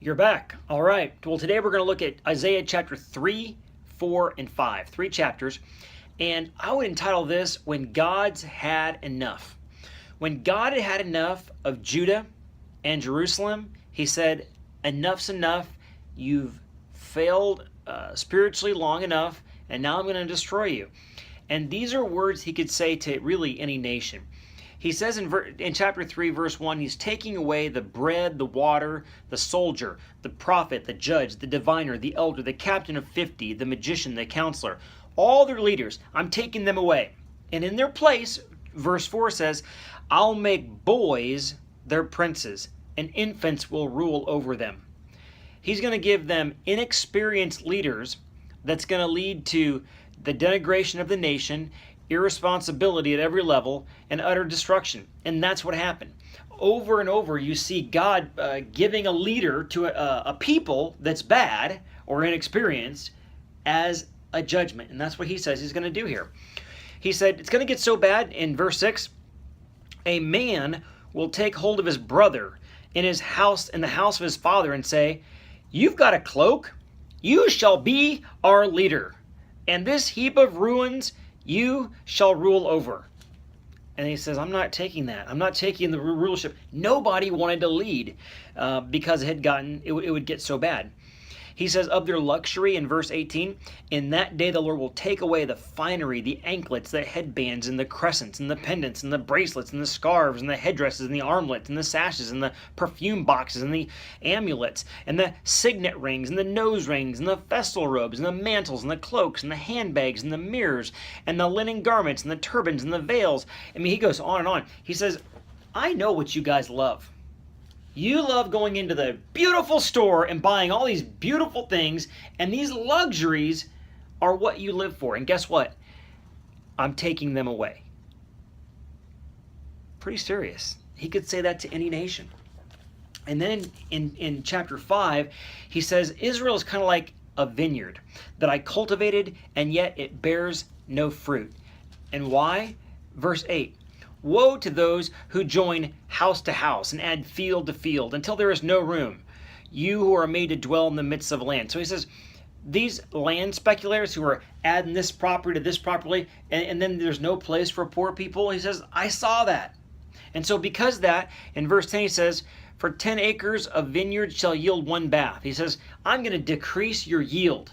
You're back. All right. Well, today we're going to look at Isaiah chapter 3, 4, and 5. 3 chapters. And I would entitle this, When God's Had Enough. When God had had enough of Judah and Jerusalem, he said, enough's enough. You've failed spiritually long enough, and now I'm going to destroy you. And these are words he could say to really any nation. He says in chapter 3, verse 1, he's taking away the bread, the water, the soldier, the prophet, the judge, the diviner, the elder, the captain of 50, the magician, the counselor, all their leaders. I'm taking them away. And in their place, verse 4 says, I'll make boys their princes, and infants will rule over them. He's going to give them inexperienced leaders that's going to lead to the denigration of the nation, irresponsibility at every level, and utter destruction. And that's what happened. Over and over, you see God giving a leader to a people that's bad or inexperienced as a judgment. And that's what he says he's going to do here. He said it's going to get so bad in verse 6, a man will take hold of his brother in his house, in the house of his father, and say, you've got a cloak, you shall be our leader, and this heap of ruins you shall rule over. And he says, I'm not taking that. I'm not taking the rulership. Nobody wanted to lead because it would get so bad. He says of their luxury in verse 18, in that day the Lord will take away the finery, the anklets, the headbands, and the crescents, and the pendants, and the bracelets, and the scarves, and the headdresses, and the armlets, and the sashes, and the perfume boxes, and the amulets, and the signet rings, and the nose rings, and the festal robes, and the mantles, and the cloaks, and the handbags, and the mirrors, and the linen garments, and the turbans, and the veils. I mean, he goes on and on. He says, I know what you guys love. You love going into the beautiful store and buying all these beautiful things, and these luxuries are what you live for. And guess what? I'm taking them away. Pretty serious. He could say that to any nation. And then in chapter 5, he says, Israel is kind of like a vineyard that I cultivated, and yet it bears no fruit. And why? Verse 8. Woe to those who join house to house and add field to field until there is no room, you who are made to dwell in the midst of land. So he says, these land speculators who are adding this property to this property, and then there's no place for poor people, he says, I saw that. And so because of that, in verse 10 he says, for 10 acres of vineyard shall yield 1 bath. He says, I'm going to decrease your yield.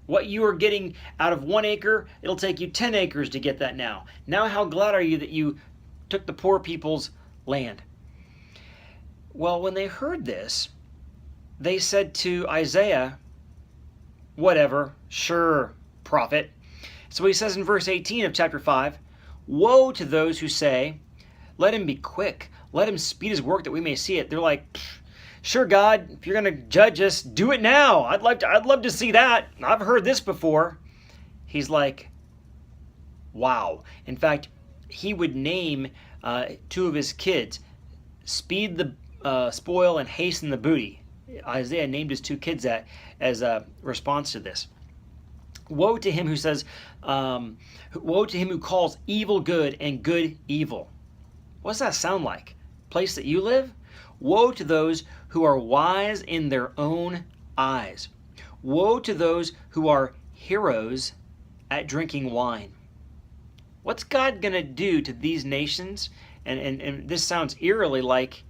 What you are getting out of 1 acre, it'll take you 10 acres to get that now. Now how glad are you that you took the poor people's land? Well, when they heard this, they said to Isaiah, whatever, sure, prophet. So he says in verse 18 of chapter 5, woe to those who say, let him be quick, let him speed his work that we may see it. They're like, sure, God, if you're going to judge us, do it now. I'd love to see that. I've heard this before. He's like, wow. In fact, he would name 2 of his kids, speed the spoil and hasten the booty. Isaiah named his 2 kids that as a response to this. Woe to him who says, woe to him who calls evil good and good evil. What does that sound like? Place that you live? Woe to those who are wise in their own eyes. Woe to those who are heroes at drinking wine. What's God going to do to these nations? And this sounds eerily like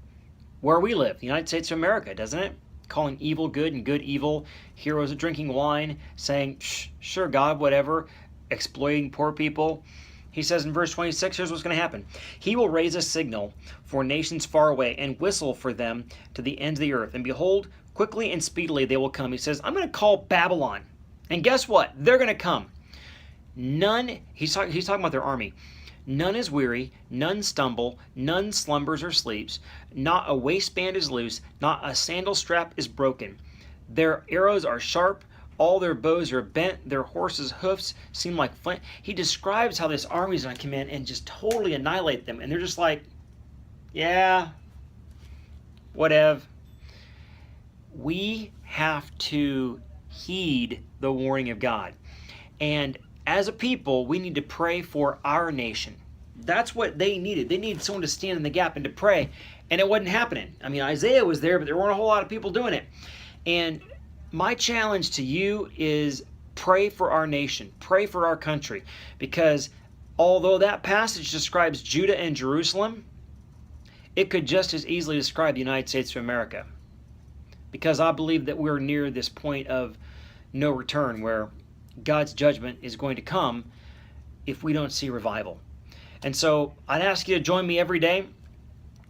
where we live, the United States of America, doesn't it? Calling evil good and good evil, heroes of drinking wine, saying, sure, God, whatever, exploiting poor people. He says in verse 26, here's what's going to happen. He will raise a signal for nations far away and whistle for them to the ends of the earth. And behold, quickly and speedily they will come. He says, I'm going to call Babylon. And guess what? They're going to come. None, he's talking about their army. None is weary, none stumble, none slumbers or sleeps. Not a waistband is loose, not a sandal strap is broken. Their arrows are sharp, all their bows are bent, their horses' hoofs seem like flint. He describes how this army is going to come in and just totally annihilate them. And they're just like, yeah, whatever. We have to heed the warning of God. And as a people, we need to pray for our nation. That's what they needed. They needed someone to stand in the gap and to pray. and it wasn't happening. I mean, Isaiah was there, but there weren't a whole lot of people doing it. And my challenge to you is pray for our nation, pray for our country, because although that passage describes Judah and Jerusalem, it could just as easily describe the United States of America, because I believe that we're near this point of no return where God's judgment is going to come if we don't see revival. And so I'd ask you to join me every day.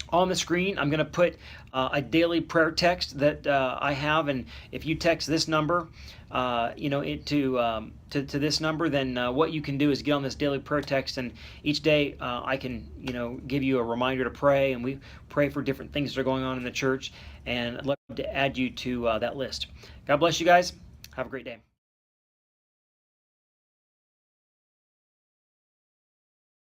On the screen, I'm going to put a daily prayer text that I have, and if you text this number, to this number, then what you can do is get on this daily prayer text, and each day I can, give you a reminder to pray, and we pray for different things that are going on in the church, and I'd love to add you to that list. God bless you guys. Have a great day.